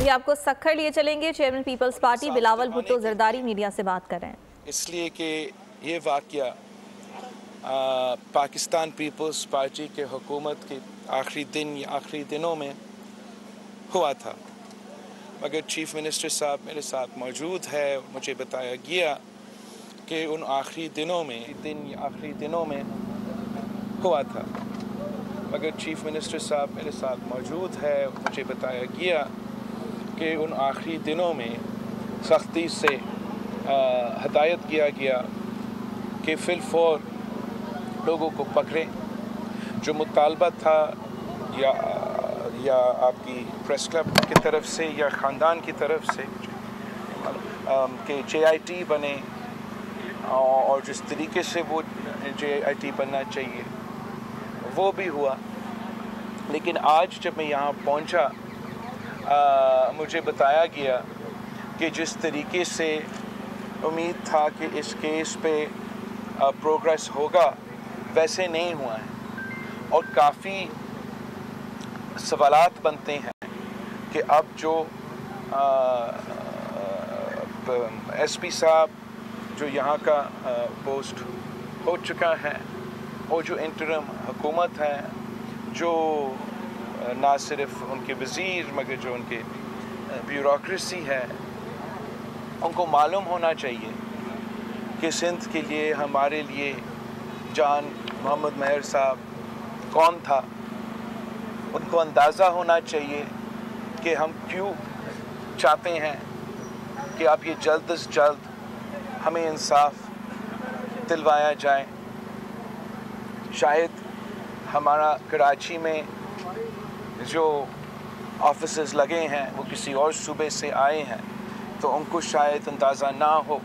अभी आपको सक्खर लिए चलेंगे। चेयरमैन पीपल्स पार्टी बिलावल भुट्टो जरदारी मीडिया से बात कर रहे हैं। इसलिए कि ये वाक़या पाकिस्तान पीपल्स पार्टी के हुकूमत के आखिरी दिनों में हुआ था, मगर चीफ मिनिस्टर साहब मेरे साथ मौजूद है। मुझे बताया गया कि उन आखिरी दिनों में हुआ था, मगर चीफ मिनिस्टर साहब मेरे साथ मौजूद है। मुझे बताया गया कि उन आखिरी दिनों में सख्ती से हदायत किया गया कि फिलफौर लोगों को पकड़ें। जो मुतालबा था या आपकी प्रेस क्लब की तरफ से या ख़ानदान की तरफ से कि JIT बने और जिस तरीके से वो JIT बनना चाहिए वो भी हुआ। लेकिन आज जब मैं यहाँ पहुँचा मुझे बताया गया कि जिस तरीके से उम्मीद था कि इस केस पे प्रोग्रेस होगा वैसे नहीं हुआ है, और काफ़ी सवालात बनते हैं कि अब जो SP साहब जो यहाँ का पोस्ट हो चुका है और जो इंटरिम हुकूमत है, जो ना सिर्फ उनके वज़ीर मगर जो उनके ब्यूरोक्रेसी है, उनको मालूम होना चाहिए कि सिंध के लिए हमारे लिए जान मोहम्मद महर साहब कौन था। उनको अंदाज़ा होना चाहिए कि हम क्यों चाहते हैं कि अब ये जल्द से जल्द हमें इंसाफ दिलवाया जाए। शायद हमारा कराची में जो ऑफिसेस लगे हैं वो किसी और सूबे से आए हैं तो उनको शायद अंदाज़ा ना हो,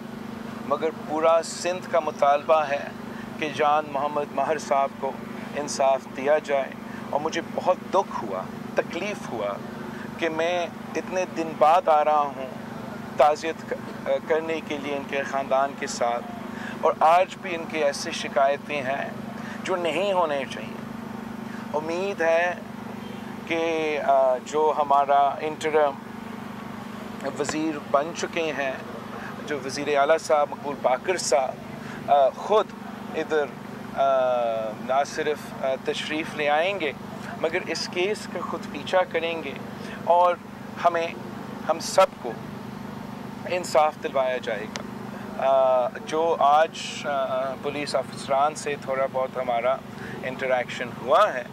मगर पूरा सिंध का मुतालबा है कि जान मोहम्मद महर साहब को इंसाफ दिया जाए। और मुझे बहुत दुख हुआ, तकलीफ़ हुआ कि मैं इतने दिन बाद आ रहा हूँ ताज़ियत करने के लिए इनके ख़ानदान के साथ, और आज भी इनके ऐसे शिकायतें हैं जो नहीं होने चाहिए। उम्मीद है कि जो हमारा इंटरिम वज़ीर बन चुके हैं, जो वज़ीर आला साहब मकबूल बाकर साहब ख़ुद इधर ना सिर्फ तशरीफ़ ले आएंगे मगर इस केस का ख़ुद पीछा करेंगे और हम सबको इंसाफ दिलवाया जाएगा। जो आज पुलिस अफसरान से थोड़ा बहुत हमारा इंटरेक्शन हुआ है,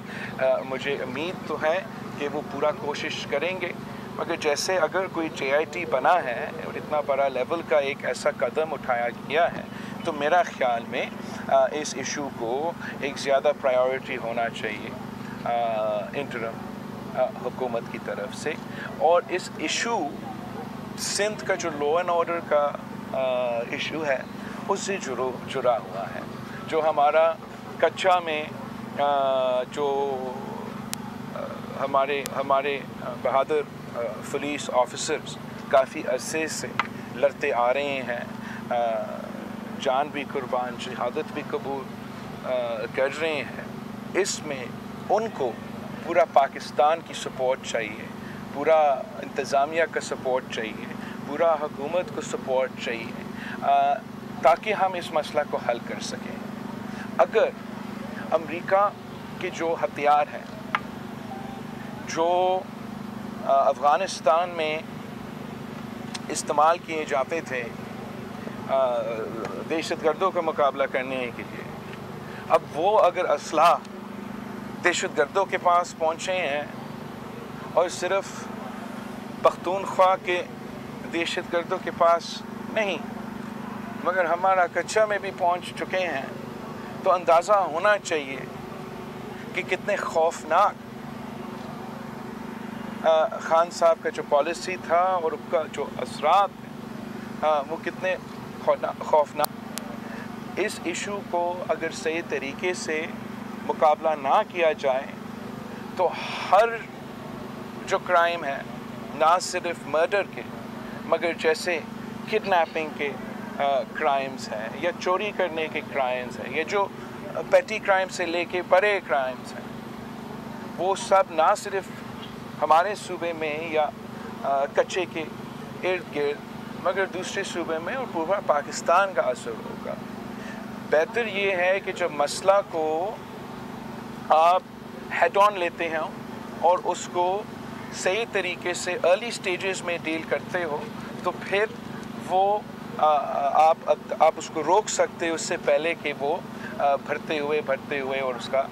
मुझे उम्मीद तो है कि वो पूरा कोशिश करेंगे, मगर जैसे अगर कोई JIT बना है और इतना बड़ा लेवल का एक ऐसा कदम उठाया गया है तो मेरा ख्याल में इस इशू को एक ज़्यादा प्रायोरिटी होना चाहिए इंटरिम हुकूमत की तरफ से। और इस इशू सिंध का जो लॉ एंड ऑर्डर का इशू है उससे जुड़ा हुआ है। जो हमारा कच्चा में जो हमारे बहादुर पुलिस ऑफिसर्स काफ़ी अरसे से लड़ते आ रहे हैं, जान भी कुर्बान, शहादत भी कबूल कर रहे हैं, इसमें उनको पूरा पाकिस्तान की सपोर्ट चाहिए, पूरा इंतज़ामिया का सपोर्ट चाहिए, पूरा हुकूमत को सपोर्ट चाहिए ताकि हम इस मसला को हल कर सकें। अगर अमेरिका के जो हथियार हैं जो अफ़गानिस्तान में इस्तेमाल किए जाते थे दहशतगर्दों का मुकाबला करने के लिए, अब वो अगर असला दहशतगर्दों के पास पहुँचे हैं और सिर्फ पख्तूनख्वा के दहशतगर्दों के पास नहीं मगर हमारा कच्चा में भी पहुँच चुके हैं, तो अंदाज़ा होना चाहिए कि कितने खौफनाक खान साहब का जो पॉलिसी था और उसका जो असरात वो कितने खौफनाक। इस इशू को अगर सही तरीके से मुकाबला ना किया जाए तो हर जो क्राइम है, ना सिर्फ मर्डर के मगर जैसे किडनैपिंग के क्राइम्स हैं या चोरी करने के क्राइम्स हैं या जो पेटी क्राइम से लेके बड़े क्राइम्स हैं, वो सब ना सिर्फ हमारे सूबे में या कच्चे के इर्द गिर्द मगर दूसरे सूबे में और पूरा पाकिस्तान का असर होगा। बेहतर ये है कि जब मसला को आप हेड ऑन लेते हैं और उसको सही तरीके से अर्ली स्टेजेस में डील करते हो तो फिर वो आप उसको रोक सकते हो उससे पहले कि वो बढ़ते हुए और उसका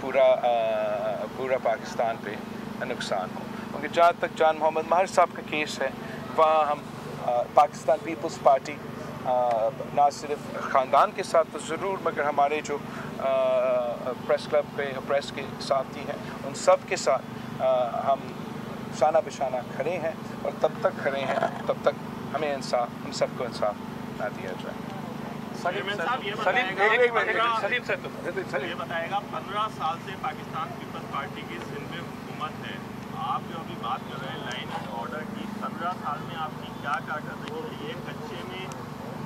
पूरा पाकिस्तान पे नुकसान हो। क्योंकि जहाँ तक जान मोहम्मद महर साहब का केस है वहाँ हम पाकिस्तान पीपल्स पार्टी ना सिर्फ ख़ानदान के साथ तो ज़रूर मगर हमारे जो प्रेस क्लब पे प्रेस के साथी हैं उन सब के साथ हम शाना बिशाना खड़े हैं और तब तक खड़े हैं तब तक हमें इंसाफ हम सबको इंसाफ ना दिया जाए। सलीम ये बताएगा 15 साल से पाकिस्तान पीपल्स पार्टी की सिंध में हुकूमत है, आप जो अभी बात कर रहे हैं लाइन एंड ऑर्डर की, 15 साल में आपकी क्या कारकर्दगी रही है? कच्चे में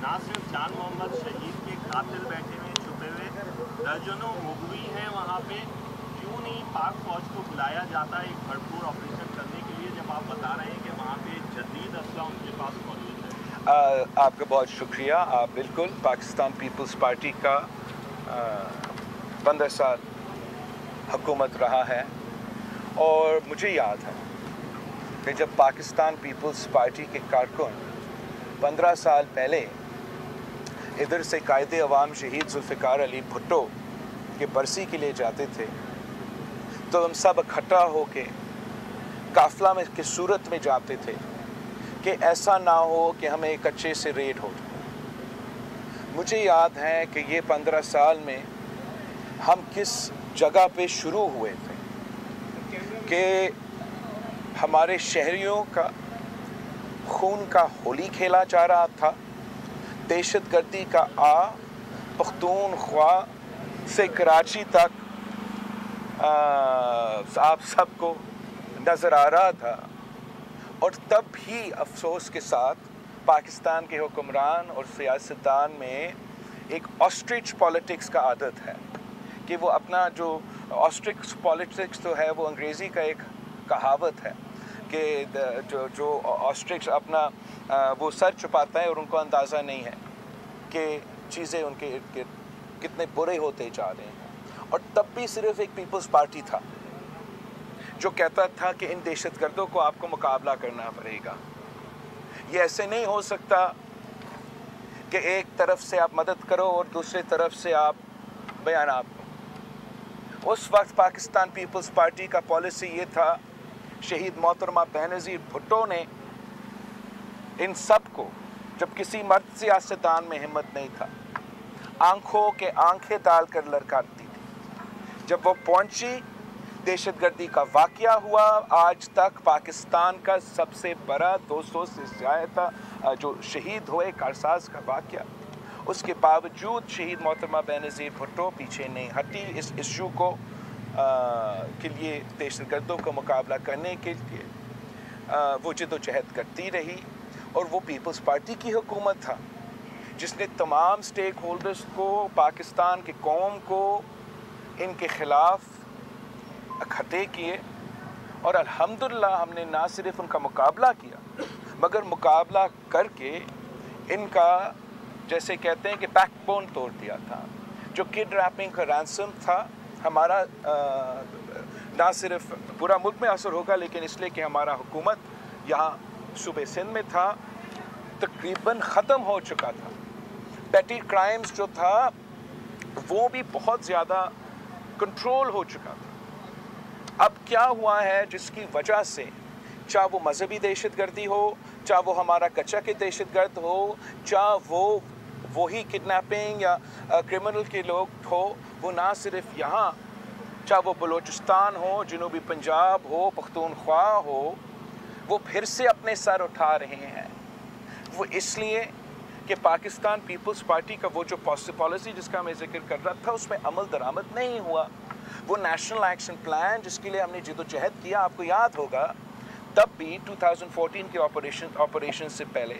ना सिर्फ जान मोहम्मद शहीद के कातिल बैठे हुए छुपे हुए दर्जनों मुगवी हैं वहाँ पे, क्यों नहीं पाक फौज को बुलाया जाता एक भरपूर ऑपरेशन करने के लिए जब आप बता रहे हैं कि वहाँ पे जदीद असला उनके पास मौजूद है? आपका बहुत शुक्रिया। आप बिल्कुल पाकिस्तान पीपल्स पार्टी का 15 साल हुकूमत रहा है और मुझे याद है कि जब पाकिस्तान पीपल्स पार्टी के कारकुन 15 साल पहले इधर से कायदे अवाम शहीद जुल्फ़िकार अली भुट्टो के बरसी के लिए जाते थे तो हम सब इकट्ठा होके काफ़िला में की सूरत में जाते थे कि ऐसा ना हो कि हमें कच्चे से रेड हो। मुझे याद है कि ये 15 साल में हम किस जगह पे शुरू हुए थे कि हमारे शहरियों का खून का होली खेला जा रहा था, दहशतगर्दी का पख्तूनख्वा से कराची तक आप सबको नज़र आ रहा था। और तब भी अफसोस के साथ पाकिस्तान के हुक्मरान और सियासतदान में एक ऑस्ट्रिच पॉलिटिक्स का आदत है कि वो अपना जो ऑस्ट्रिच पॉलिटिक्स तो है वो अंग्रेज़ी का एक कहावत है कि जो ऑस्ट्रिच अपना वो सर छुपाता है और उनको अंदाज़ा नहीं है कि चीज़ें उनके इर्द गिर्द कितने बुरे होते जा रहे हैं। और तब भी सिर्फ एक पीपल्स पार्टी था जो कहता था कि इन दहशतगर्दों को आपको मुकाबला करना पड़ेगा। ये ऐसे नहीं हो सकता कि एक तरफ से आप मदद करो और दूसरी तरफ से आप बयान दो। उस वक्त पाकिस्तान पीपल्स पार्टी का पॉलिसी ये था, शहीद मोहतरमा बेनज़ीर भुट्टो ने इन सब को, जब किसी मर्द सियासतदान में हिम्मत नहीं था, आंखों के आंखें डालकर ललकारती थी। जब वो पहुंची, दहशतगर्दी का वाक़या हुआ, आज तक पाकिस्तान का सबसे बड़ा 200 से ज़्यादा जो शहीद हुए कारसाज का वाक़या, उसके बावजूद शहीद मोहतरमा बेनज़ीर भुट्टो पीछे नहीं हटी इस इशू को के लिए, दहशतगर्दों का मुकाबला करने के लिए वो जद्दोजहद करती रही। और वो पीपल्स पार्टी की हुकूमत था जिसने तमाम स्टेक होल्डर्स को, पाकिस्तान के कौम को इनके ख़िलाफ़ इकट्ठे किए और अल्हम्दुलिल्लाह हमने ना सिर्फ उनका मुकाबला किया मगर मुकाबला करके इनका, जैसे कहते हैं कि बैकबोन तोड़ दिया था। जो किडनैपिंग का रैंसम था हमारा ना सिर्फ पूरा मुल्क में असर होगा लेकिन इसलिए कि हमारा हुकूमत यहाँ सूबे सिंध में था, तकरीबन ख़त्म हो चुका था। पेटी क्राइम्स जो था वो भी बहुत ज़्यादा कंट्रोल हो चुका था। अब क्या हुआ है जिसकी वजह से, चाहे वो मजहबी दहशतगर्दी हो, चाहे वो हमारा कच्चा के दहशतगर्द हो, चाहे वो वही किडनैपिंग या क्रिमिनल के लोग हो, वो ना सिर्फ यहाँ, चाहे वो बलूचिस्तान हो, जनूबी पंजाब हो, पख्तूनख्वा हो, वो फिर से अपने सर उठा रहे हैं। वो इसलिए कि पाकिस्तान पीपल्स पार्टी का वो जो पॉलिसी जिसका मैं जिक्र कर रहा था उसमें अमल दरामद नहीं हुआ। वो नेशनल एक्शन प्लान जिसके लिए हमने जद्दोजहद किया, आपको याद होगा तब भी 2014 के ऑपरेशन से पहले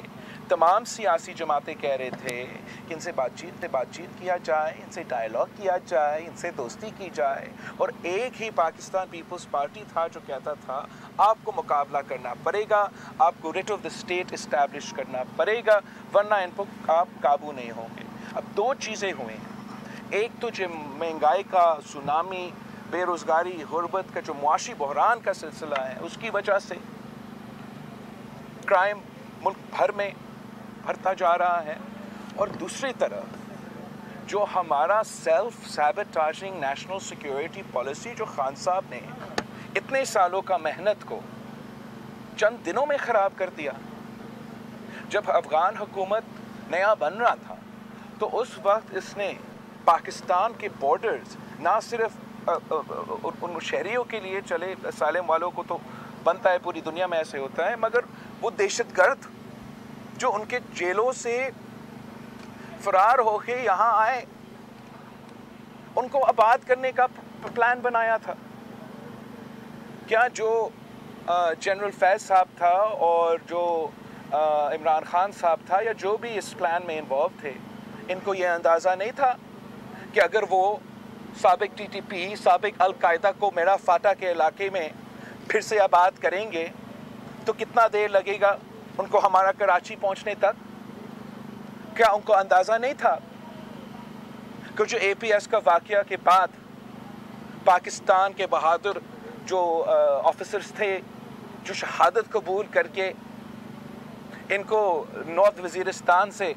तमाम सियासी जमातें कह रहे थे कि इनसे बातचीत किया जाए, इनसे डायलॉग किया जाए, इनसे दोस्ती की जाए, और एक ही पाकिस्तान पीपल्स पार्टी था जो कहता था आपको मुकाबला करना पड़ेगा, आपको writ of the state establish करना पड़ेगा, वरना इन पर आप काबू नहीं होंगे। अब दो चीज़ें हुई हैं, एक तो जो महंगाई का सुनामी, बेरोज़गारी, गुर्बत का जो मुआशी बहरान का सिलसिला है, उसकी वजह से क्राइम मुल्क भर में बढ़ता जा रहा है, और दूसरी तरफ जो हमारा सेल्फ सैबोटेजिंग नेशनल सिक्योरिटी पॉलिसी जो खान साहब ने इतने सालों का मेहनत को चंद दिनों में ख़राब कर दिया। जब अफ़गान हुकूमत नया बन रहा था तो उस वक्त इसने पाकिस्तान के बॉर्डर्स ना सिर्फ उन शहरियों के लिए चले, सालेम वालों को तो बनता है, पूरी दुनिया में ऐसे होता है, मगर वो दहशतगर्द जो उनके जेलों से फरार होके यहाँ आए, उनको आबाद करने का प्लान बनाया था। क्या जो जनरल फैज़ साहब था और जो इमरान खान साहब था, या जो भी इस प्लान में इन्वॉल्व थे, इनको ये अंदाज़ा नहीं था कि अगर वो साबिक TTP, साबिक अल-कायदा को मेरा फाटा के इलाके में फिर से आबाद करेंगे तो कितना देर लगेगा उनको हमारा कराची पहुंचने तक? क्या उनको अंदाज़ा नहीं था कि जो APS का वाक़या के बाद पाकिस्तान के बहादुर जो ऑफिसर्स थे जो शहादत कबूल करके इनको नॉर्थ वज़ीरिस्तान से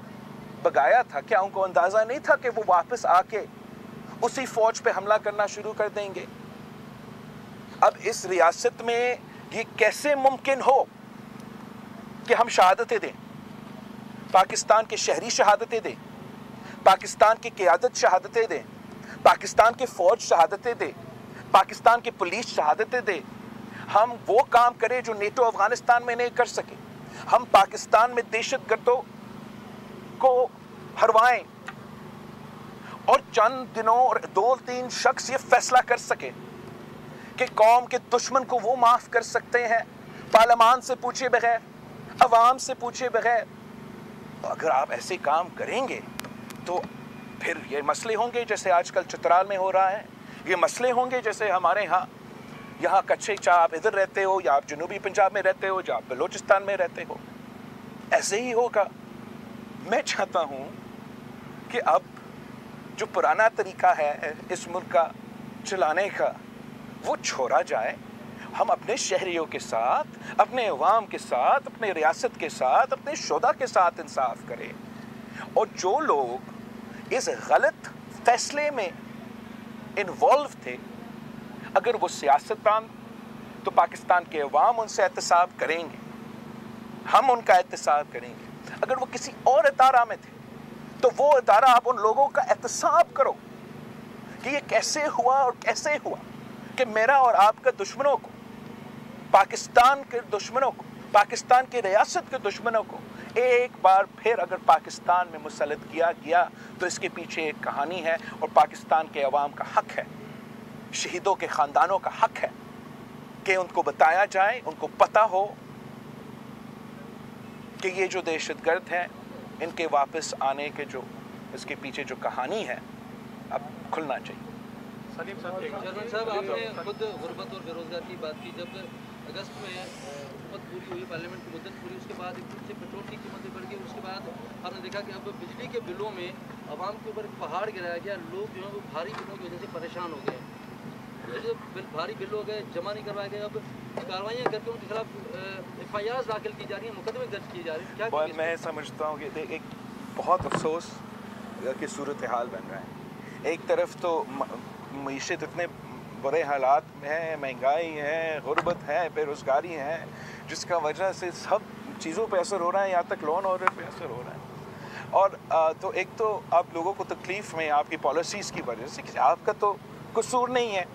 भगाया था, क्या उनको अंदाज़ा नहीं था कि वो वापस आके उसी फ़ौज पे हमला करना शुरू कर देंगे? अब इस रियासत में ये कैसे मुमकिन हो कि हम शहादतें दें, पाकिस्तान के शहरी शहादतें दें, पाकिस्तान की क़यादत शहादतें दें, पाकिस्तान के फ़ौज शहादतें दे, पाकिस्तान की पुलिस शहादतें दे, हम वो काम करें जो नेटो अफ़गानिस्तान में नहीं कर सके, हम पाकिस्तान में दहशतगर्दों को हरवाएं, और चंद दिनों और 2-3 शख्स ये फैसला कर सके कि कौम के दुश्मन को वो माफ़ कर सकते हैं पार्लियामान से पूछे बगैर, अवाम से पूछे बगैर। तो अगर आप ऐसे काम करेंगे तो फिर ये मसले होंगे जैसे आजकल चित्राल में हो रहा है, ये मसले होंगे जैसे हमारे यहाँ कच्चे चाह आप इधर रहते हो, या आप जनूबी पंजाब में रहते हो, या आप बलोचिस्तान में रहते हो, ऐसे ही होगा। मैं चाहता हूँ कि अब जो पुराना तरीका है इस मुल्क का चलाने का वो छोड़ा जाए, हम अपने शहरियों के साथ, अपने अवाम के साथ, अपने रियासत के साथ, अपने शोधा के साथ इंसाफ करें, और जो लोग इस गलत फैसले में इन्वॉल्व थे, अगर वो सियासतदान, तो पाकिस्तान के अवाम उनसे एहतसाब करेंगे, हम उनका एहतसाब करेंगे। अगर वो किसी और इदारा में थे तो वो इदारा, आप उन लोगों का एहतसाब करो कि ये कैसे हुआ और कैसे हुआ कि मेरा और आपका दुश्मनों को, पाकिस्तान के दुश्मनों को, पाकिस्तान की रियासत के दुश्मनों को एक बार फिर अगर पाकिस्तान में मुसल्लत किया गया तो इसके पीछे एक कहानी है, और पाकिस्तान के अवाम का हक है, शहीदों के ख़ानदानों का हक है कि उनको बताया जाए, उनको पता हो कि ये जो दहशतगर्द हैं, इनके वापस आने के जो इसके पीछे जो कहानी है अब खुलना चाहिए। सलीम साहब, आपने खुद गुर्बत और बेरोजगार की बात की। जब अगस्त में हुकूमत पूरी हुई, पार्लियामेंट की मुद्दत पूरी, उसके बाद एकदम से पेट्रोल की कीमतें बढ़ गई। उसके बाद आपने देखा कि अब बिजली के बिलों में आवाम के ऊपर पहाड़ गिराया गया। लोग जो है वो भारी बिलों की वजह से परेशान हो गए, जो भारी बिल हो गए, जमा नहीं करवाए गए। अब कार्रवाइयाँ करके उनके खिलाफ FIR दाखिल की जा रही हैं, मुकदमे दर्ज किए जा रहे हैं। क्या मैं समझता हूँ कि एक बहुत अफसोस की सूरत हाल बन रहा है। एक तरफ तो मईशत इतने बुरे हालात में है, महंगाई है, गुर्बत है, बेरोज़गारी है, जिसका वजह से सब चीज़ों पे असर हो रहा है, यहाँ तक लोन ऑर्डर पे असर हो रहा है। और तो एक तो आप लोगों को तकलीफ़ में आपकी पॉलिसीज़ की वजह से, कि आपका तो कसूर नहीं है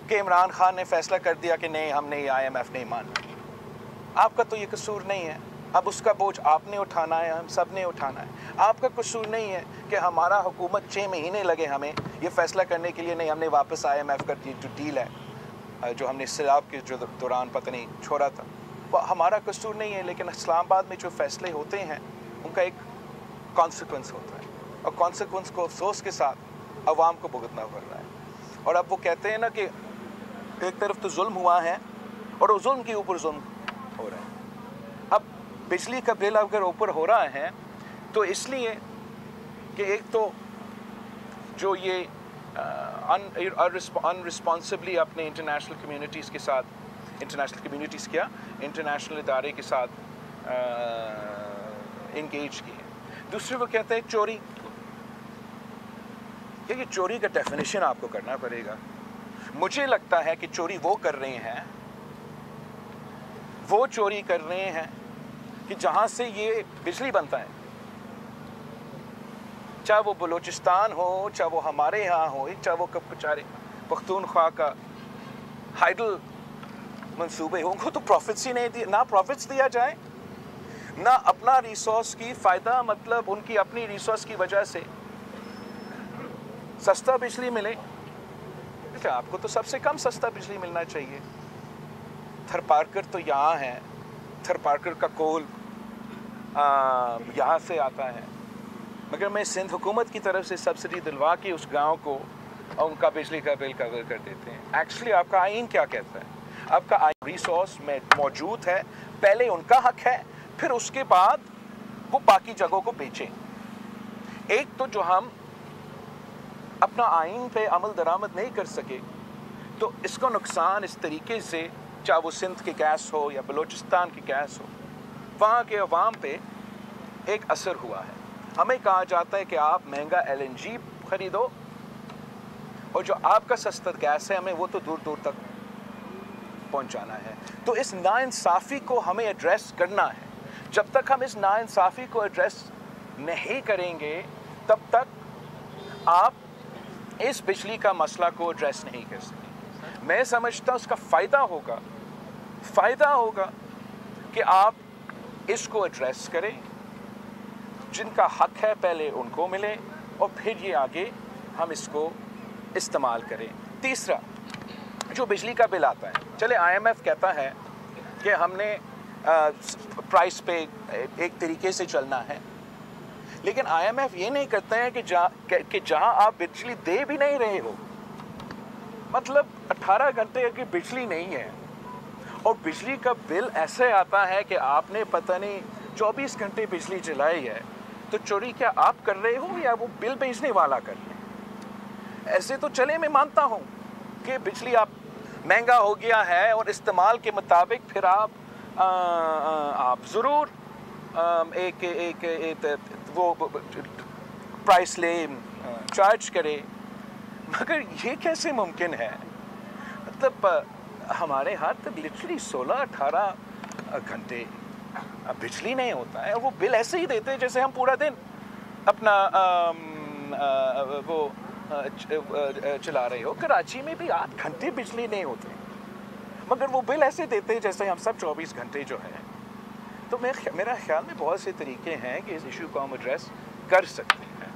कि इमरान खान ने फ़ैसला कर दिया कि नहीं, हमने IMF नहीं माना, आपका तो ये कसूर नहीं है। अब उसका बोझ आपने उठाना है, हम सब ने उठाना है। आपका कसूर नहीं है कि हमारा हुकूमत 6 महीने लगे हमें ये फ़ैसला करने के लिए, नहीं हमने वापस IMF का जो डील है जो हमने सैलाब के जो दौरान पता नहीं छोड़ा था, वो हमारा कसूर नहीं है, लेकिन इस्लामाबाद में जो फैसले होते हैं उनका एक कॉन्सिक्वेंस होता है, और कॉन्सिक्वेंस को अफसोस के साथ अवाम को भुगतना पड़ रहा है। और अब वो कहते हैं ना कि एक तरफ तो जुल्म हुआ है और उस जुल्म के ऊपर जुल्म हो रहा है। अब बिजली का बिल अगर ऊपर हो रहा है तो इसलिए कि एक तो जो ये अनरिस्पॉन्सिबली अपने इंटरनेशनल कम्युनिटीज़ के साथ, इंटरनेशनल इदारे के साथ इंगेज किए। दूसरे वो कहते हैं चोरी। ये चोरी का डेफिनेशन आपको करना पड़ेगा। मुझे लगता है कि चोरी वो कर रहे हैं, वो चोरी कर रहे हैं कि जहाँ से ये बिजली बनता है, चाहे वो बलूचिस्तान हो, चाहे वो हमारे यहाँ हो, चाहे वो बेचारे पख्तूनख्वा का हाइडल मंसूबे हो, उनको तो प्रॉफिट्स ही नहीं दिए, ना प्रॉफिट्स दिया जाए ना अपना रिसोर्स की फ़ायदा, मतलब उनकी अपनी रिसोर्स की वजह से सस्ता बिजली मिले। आपको तो सबसे कम सस्ता बिजली मिलना चाहिए। थरपारकर तो यहाँ है, थरपारकर का कोल यहाँ से आता है, मगर मैं सिंध हुकूमत की तरफ से सब्सिडी दिलवा के उस गांव को और उनका बिजली का बिल कवर कर देते हैं। एक्चुअली आपका आइन क्या कहता है? आपका आइन रिसोर्स में मौजूद है, पहले उनका हक है, फिर उसके बाद वो बाकी जगहों को बेचें। एक तो जो हम अपना आइन पे अमल दरामद नहीं कर सके तो इसको नुकसान इस तरीके से, चाहे वो सिंध की गैस हो या बलूचिस्तान की गैस हो, वहाँ के अवाम पे एक असर हुआ है। हमें कहा जाता है कि आप महंगा LNG खरीदो और जो आपका सस्ता गैस है हमें वो तो दूर दूर तक पहुंचाना है। तो इस नाइंसाफ़ी को हमें एड्रेस करना है। जब तक हम इस नाइंसाफ़ी को एड्रेस नहीं करेंगे तब तक आप इस बिजली का मसला को एड्रेस नहीं कर सकेंगे। मैं समझता हूँ उसका फ़ायदा होगा कि आप इसको एड्रेस करें, जिनका हक है पहले उनको मिले और फिर ये आगे हम इसको इस्तेमाल करें। तीसरा, जो बिजली का बिल आता है, चले IMF कहता है कि हमने प्राइस पे एक तरीके से चलना है, लेकिन IMF ये नहीं करता है कि जहाँ आप बिजली दे भी नहीं रहे हो, मतलब 18 घंटे की बिजली नहीं है और बिजली का बिल ऐसे आता है कि आपने पता नहीं 24 घंटे बिजली चलाई है, तो चोरी क्या आप कर रहे हो या वो बिल भेजने वाला कर रहे हैं? ऐसे तो चले मैं मानता हूँ कि बिजली आप महंगा हो गया है और इस्तेमाल के मुताबिक फिर आप ज़रूर एक वो प्राइस ले, चार्ज करे, मगर ये कैसे मुमकिन है? मतलब हमारे यहाँ तक लिटरली 16-18 घंटे बिजली नहीं होता है, वो बिल ऐसे ही देते हैं जैसे हम पूरा दिन अपना वो चला रहे हो। कराची में भी 8 घंटे बिजली नहीं होते, मगर वो बिल ऐसे देते हैं जैसे हम सब 24 घंटे जो है। तो मेरा ख्याल में बहुत से तरीके हैं कि इस इशू को हम एड्रेस कर सकते हैं।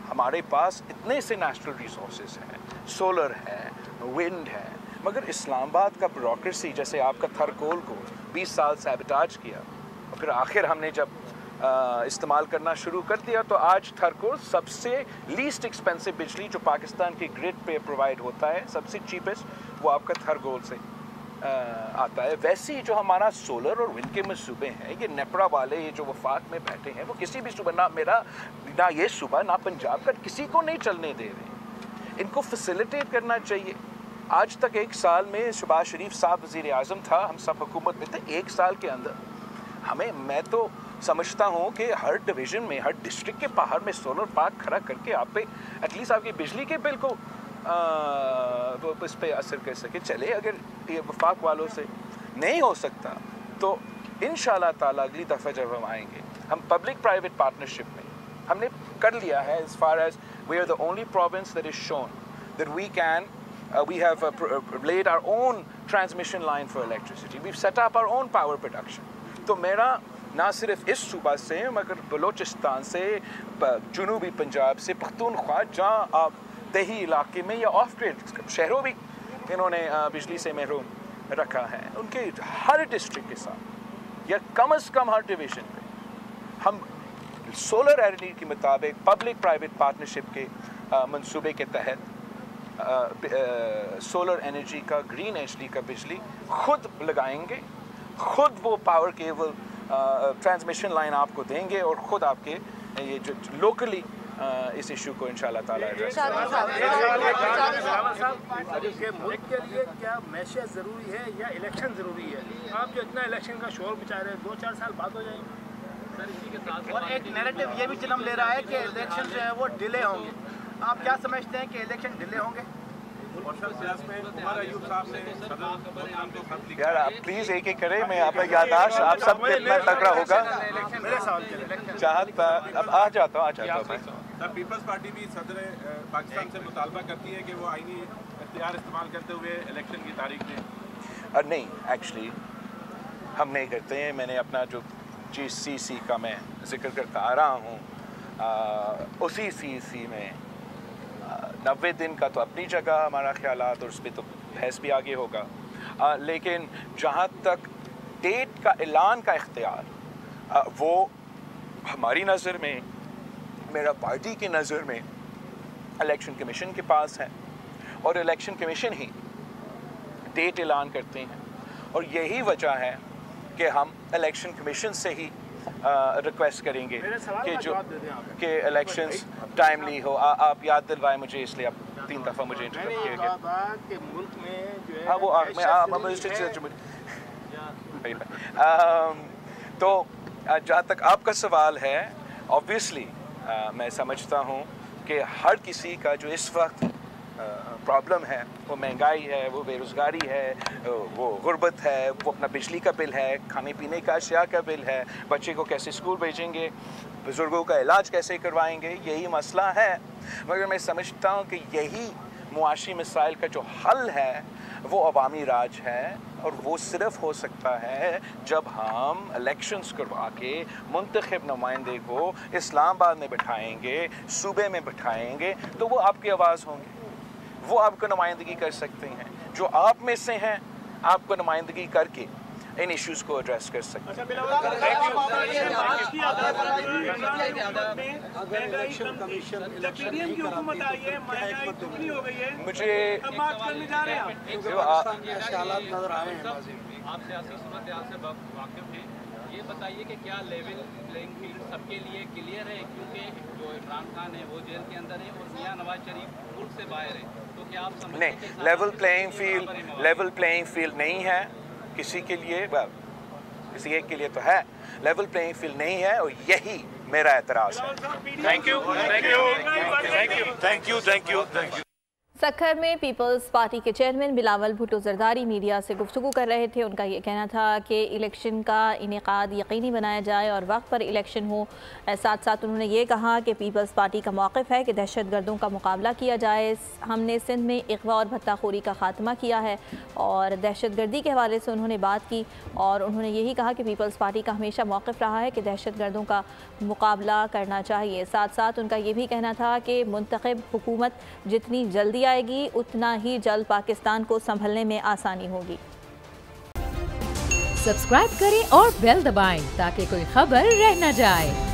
हमारे पास इतने से नेचुरल रिसोर्सेज हैं, सोलर है, विंड है, मगर इस्लामाबाद का ब्यूरोक्रेसी, जैसे आपका थरकोल को 20 साल सैबोटाज किया और फिर आखिर हमने जब इस्तेमाल करना शुरू कर दिया तो आज थरकोल सबसे लीस्ट एक्सपेंसिव बिजली जो पाकिस्तान के ग्रिड पे प्रोवाइड होता है, सबसे चीपेस्ट, वो आपका थरकोल से आता है। वैसे ही जो हमारा सोलर और विंड के मंसूबे हैं, ये नेपरा वाले, ये जो वफाक में बैठे हैं, वो किसी भी सूबा, ना मेरा ना ये सूबा ना पंजाब का, किसी को नहीं चलने दे रहे। इनको फैसिलिटेट करना चाहिए। आज तक 1 साल में शहबाज शरीफ साहब वज़ीर आज़म था, हम सब हुकूमत में थे, 1 साल के अंदर मैं तो समझता हूँ कि हर डिवीज़न में, हर डिस्ट्रिक्ट के बाहर में सोलर पार्क खड़ा करके आप पे एटलीस्ट आपकी बिजली के बिल को इस पे असर कर सके। चले अगर ये वफाक वालों से नहीं हो सकता तो इंशाल्लाह ताला अगली दफ़ा जब हम आएंगे, हम पब्लिक प्राइवेट पार्टनरशिप में हमने कर लिया है, as far as we are the only province that is shown that we can we have laid our own transmission line for electricity, we've set up our own power production। तो मेरा ना सिर्फ इस सूबा से मगर बलूचिस्तान से, जुनूबी पंजाब से, पख्तूनख्वा, जहाँ आप देही इलाके में या ऑफ ग्रिड शहरों भी इन्होंने बिजली से महरूम रखा है, उनके हर डिस्ट्रिक्ट के साथ या कम से कम हर डिवीज़न पे हम सोलर एनर्जी के मुताबिक पब्लिक प्राइवेट पार्टनरशिप के मंसूबे के तहत सोलर एनर्जी का ग्रीन एनर्जी का बिजली खुद लगाएंगे, खुद वो पावर केबल ट्रांसमिशन लाइन आपको देंगे और ख़ुद आपके ये जो लोकली इस इशू को इंशाल्लाह ताला एड्रेस मुल्क के लिए क्या मैशा ज़रूरी है या इलेक्शन ज़रूरी है? आप जो इतना इलेक्शन का शोर मचा रहे हैं 2-4 साल बाद हो जाएंगे। और एक नैरेटिव ये भी जन्म ले रहा है कि इलेक्शन जो है वो डिले होंगे। आप क्या समझते हैं कि इलेक्शन डिले होंगे? यार आप प्लीज़ एक एक करें, मैं आपका याददाश्त आप सब पे इतना तगड़ा होगा। चाहत अब आ जाता हूँ मैं। पीपल्स पार्टी भी सदर पाकिस्तान से मुतालबा करती है कि वो आईनी इख्तियार इस्तेमाल करते हुए इलेक्शन की तारीख दें। नहीं, एक्चुअली हम नहीं करते हैं। मैंने अपना जो GCC का मैं जिक्र करता आ रहा हूँ, उसी CC में 90 दिन का तो अपनी जगह हमारा ख्यालात और उस पर तो बहस भी आगे होगा, लेकिन जहाँ तक डेट का ऐलान का इख्तियार वो हमारी नज़र में, मेरा पार्टी की नज़र में इलेक्शन कमीशन के पास है और इलेक्शन कमीशन ही डेट ऐलान करते हैं। और यही वजह है कि हम इलेक्शन कमीशन से ही रिक्वेस्ट करेंगे कि जो कि इलेक्शंस टाइमली हो। आप याद दिलवाए मुझे, इसलिए आप 3 दफ़ा मुझे इंटरप्ट किया गया कि मुल्क में जो है हाँ वो तो जहाँ तक आपका सवाल है, ऑब्वियसली मैं समझता हूँ कि हर किसी का जो इस वक्त प्रॉब्लम है वो महंगाई है, वो बेरोज़गारी है, वो गुर्बत है, वो अपना बिजली का बिल है, खाने पीने का अशिया का बिल है, बच्चे को कैसे स्कूल भेजेंगे, बुज़ुर्गों का इलाज कैसे करवाएंगे, यही मसला है। मगर मैं समझता हूँ कि यही मुआशी मसाइल का जो हल है वो अवामी राज है, और वो सिर्फ हो सकता है जब हम इलेक्शंस करवा के मुंतखब नुमाइंदे को इस्लामाबाद में बिठाएंगे, सूबे में बिठाएंगे, तो वो आपकी आवाज़ होंगे, वो आपको नुमाइंदगी कर सकते हैं। जो आप में से हैं आपको नुमाइंदगी करके इन इश्यूज़ को एड्रेस कर सकते हैं। मुझे आप सियासी सूरत-ए-हाल से वाकिफ हैं, ये बताइए कि क्या लेवल प्लेइंग फील्ड सबके लिए क्लियर है? क्योंकि जो इमरान खान है वो जेल के अंदर है और मियां नवाज शरीफ मुल्क से बाहर है, तो क्या आप समझते हैं नहीं, लेवल प्लेइंग फील्ड नहीं है किसी के लिए, किसी एक के लिए तो है, लेवल प्लेइंग फील्ड नहीं है, और यही मेरा एतराज़ है। सखर में पीपल्स पार्टी के चेयरमैन बिलावल भुट्टो जरदारी मीडिया से गुफ्तगू कर रहे थे। उनका ये कहना था कि इलेक्शन का इनेकाद यकीनी बनाया जाए और वक्त पर इलेक्शन हो। साथ साथ उन्होंने ये कहा कि पीपल्स पार्टी का मौक़िफ़ है कि दहशत गर्दों का मुकाबला किया जाए। हमने सिंध में इग़वा और भत्ताखोरी का ख़ात्मा किया है, और दहशत गर्दी के हवाले से उन्होंने बात की, और उन्होंने यही कहा कि पीपल्स पार्टी का हमेशा मौक़िफ़ रहा है कि दहशत गर्दों का मुकाबला करना चाहिए। साथ साथ उनका ये भी कहना था कि मुंतखब हुकूमत जितनी जल्दी आएगी उतना ही जल्द पाकिस्तान को संभलने में आसानी होगी। सब्सक्राइब करें और बेल दबाएं ताकि कोई खबर रह न जाए।